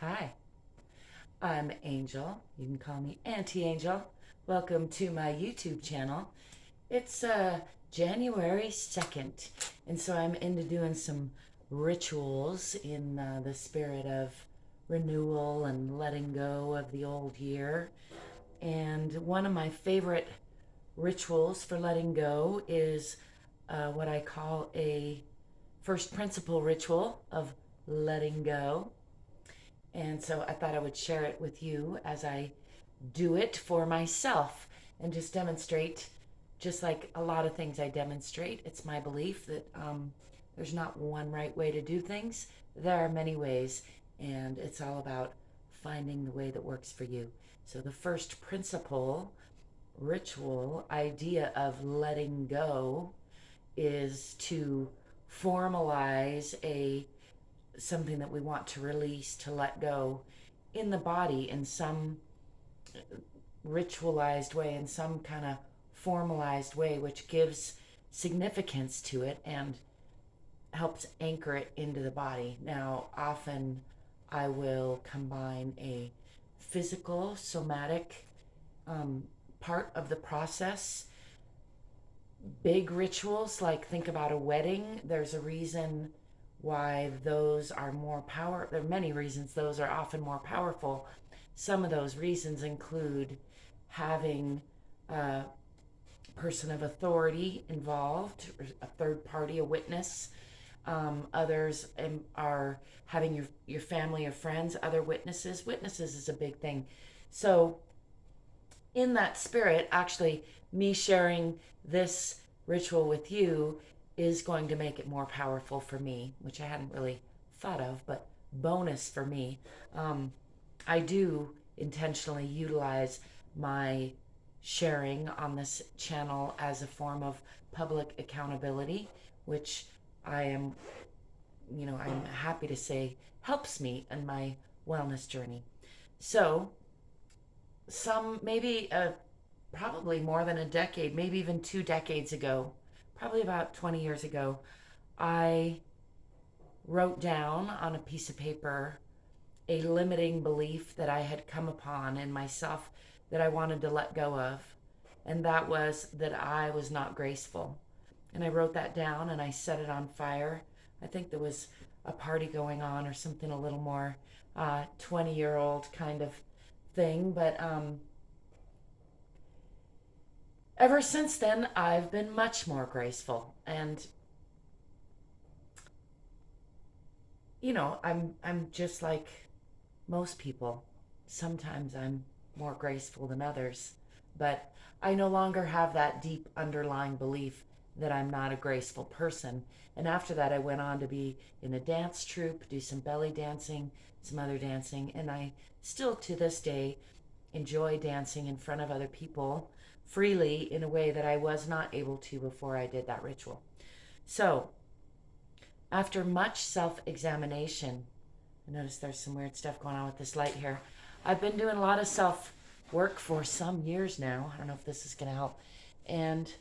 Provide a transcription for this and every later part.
Hi, I'm Angel. You can call me Auntie Angel. Welcome to my YouTube channel. It's January 2nd, and so I'm into doing some rituals in the spirit of renewal and letting go of the old year. And one of my favorite rituals for letting go is what I call a first principle ritual of letting go. And so I thought I would share it with you as I do it for myself and just demonstrate, just like a lot of things I demonstrate. It's my belief that there's not one right way to do things, there are many ways, and it's all about finding the way that works for you. So, the first principle, ritual, idea of letting go is to formalize a something that we want to release, to let go in the body in some ritualized way, in some kind of formalized way, which gives significance to it and helps anchor it into the body. Now, often I will combine a physical, somatic um, part of the process. Big rituals, like think about a wedding, there's a reason why those are more power. There are many reasons those are often more powerful. Some of those reasons include having a person of authority involved, a third party, a witness. Others are having your family or friends, other witnesses. Witnesses is a big thing. So, in that spirit, actually, me sharing this ritual with you is going to make it more powerful for me, which I hadn't really thought of, but bonus for me. Um, I do intentionally utilize my sharing on this channel as a form of public accountability, which I am, I'm happy to say helps me in my wellness journey. So, maybe probably more than a decade, maybe even 2 decades ago, probably about 20 years ago, I wrote down on a piece of paper a limiting belief that I had come upon in myself that I wanted to let go of. And that was that I was not graceful. And I wrote that down and I set it on fire. I think there was a party going on or something a little more 20-year-old kind of thing. But ever since then, I've been much more graceful. And I'm just like most people. Sometimes I'm more graceful than others, but I no longer have that deep underlying belief that I'm not a graceful person. And after that, I went on to be in a dance troupe, do some belly dancing, some other dancing, and I still to this day enjoy dancing in front of other people freely in a way that I was not able to before I did that ritual. So, after much self examination, I notice there's some weird stuff going on with this light here. I've been doing a lot of self work for some years now. I don't know if this is going to help. And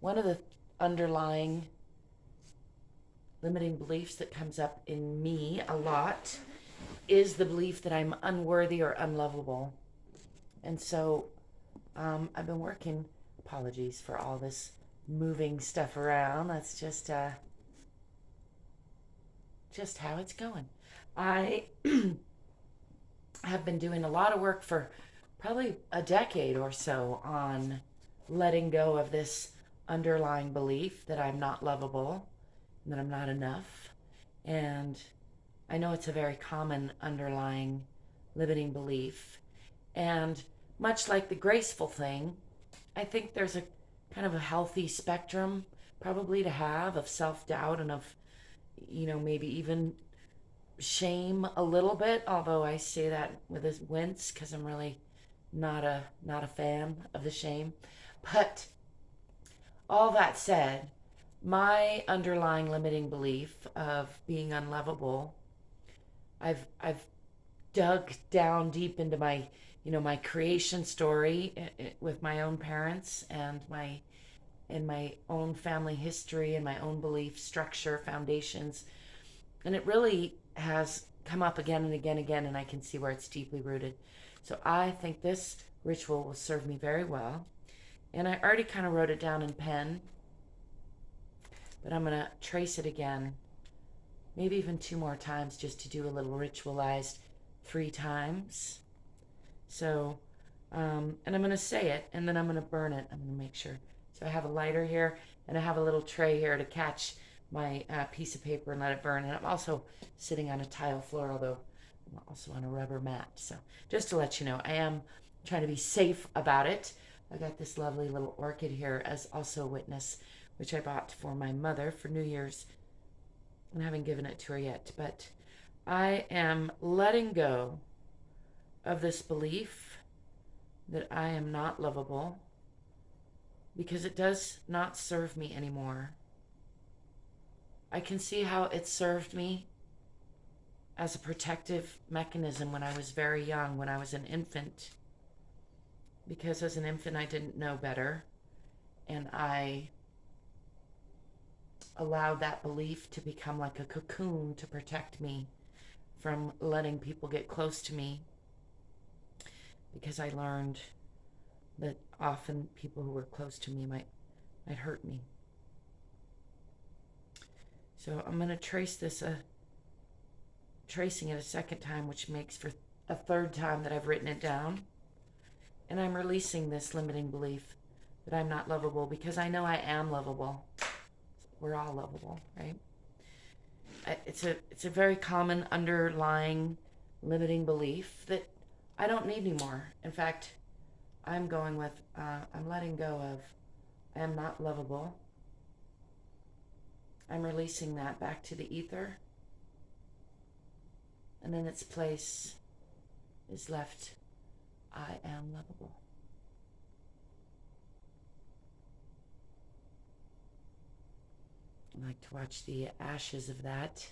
one of the underlying limiting beliefs that comes up in me a lot is the belief that I'm unworthy or unlovable. And so I've been working, apologies for all this moving stuff around. That's just how it's going. I have been doing a lot of work for probably a decade or so on letting go of this underlying belief that I'm not lovable, that I'm not enough. And I know it's a very common underlying limiting belief. And much like the graceful thing, I think there's a kind of a healthy spectrum probably to have of self doubt and of, maybe even shame a little bit, although I say that with a wince because I'm really not a fan of the shame. But all that said, my underlying limiting belief of being unlovable, I've dug down deep into my my creation story with my own parents and my own family history and my own belief structure foundations, and it really has come up again and again, and I can see where it's deeply rooted. So I think this ritual will serve me very well. And I already kind of wrote it down in pen, but I'm going to trace it again, maybe even 2 more times, just to do a little ritualized 3 times. So, and I'm going to say it, and then I'm going to burn it. I'm going to make sure. So I have a lighter here, and I have a little tray here to catch my piece of paper and let it burn. And I'm also sitting on a tile floor, although I'm also on a rubber mat. So just to let you know, I am trying to be safe about it. I got this lovely little orchid here as also a witness, which I bought for my mother for New Year's. And I haven't given it to her yet, but I am letting go of this belief that I am not lovable, because it does not serve me anymore. I can see how it served me as a protective mechanism when I was very young, when I was an infant. Because as an infant, I didn't know better. And I allowed that belief to become like a cocoon to protect me from letting people get close to me. Because I learned that often people who were close to me might hurt me. So I'm going to trace this, tracing it a second time, which makes for a third time that I've written it down. And I'm releasing this limiting belief that I'm not lovable, because I know I am lovable. We're all lovable, right? It's a very common underlying limiting belief that I don't need anymore. In fact, I'm going with, I'm letting go of, I am not lovable. I'm releasing that back to the ether. And in its place is left, I am lovable. I like to watch the ashes of that.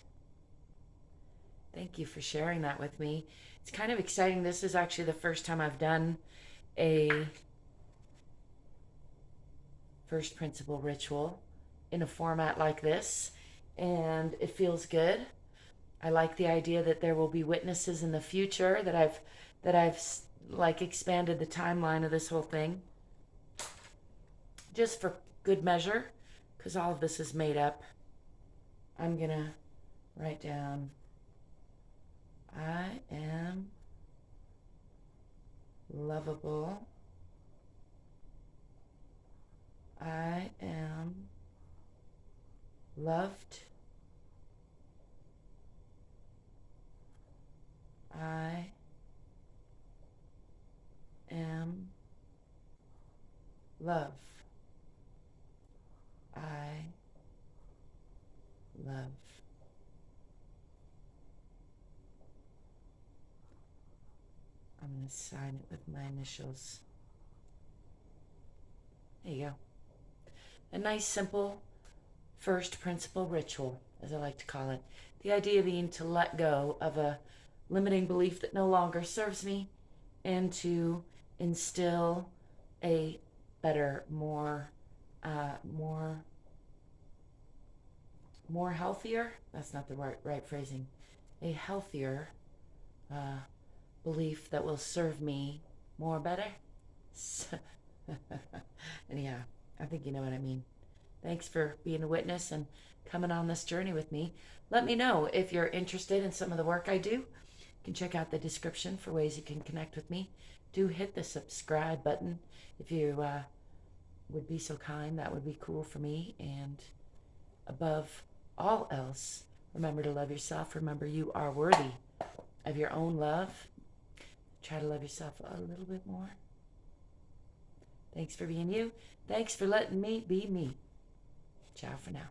Thank you for sharing that with me. It's kind of exciting. This is actually the first time I've done a first principle ritual in a format like this, and it feels good. I like the idea that there will be witnesses in the future, that I've like expanded the timeline of this whole thing just for good measure, because all of this is made up. I'm gonna write down, I am lovable. I am loved. I am love. I love. I'm going to sign it with my initials. There you go. A nice, simple first principle ritual, as I like to call it. The idea being to let go of a limiting belief that no longer serves me, and to instill a better, more healthier, that's not the right phrasing, a healthier belief that will serve me more better. Anyhow, I think you know what I mean. Thanks for being a witness and coming on this journey with me. Let me know if you're interested in some of the work I do. You can check out the description for ways you can connect with me. Do hit the subscribe button if you would be so kind. That would be cool for me. And above all else, remember to love yourself. Remember you are worthy of your own love. Try to love yourself a little bit more. Thanks for being you. Thanks for letting me be me. Ciao for now.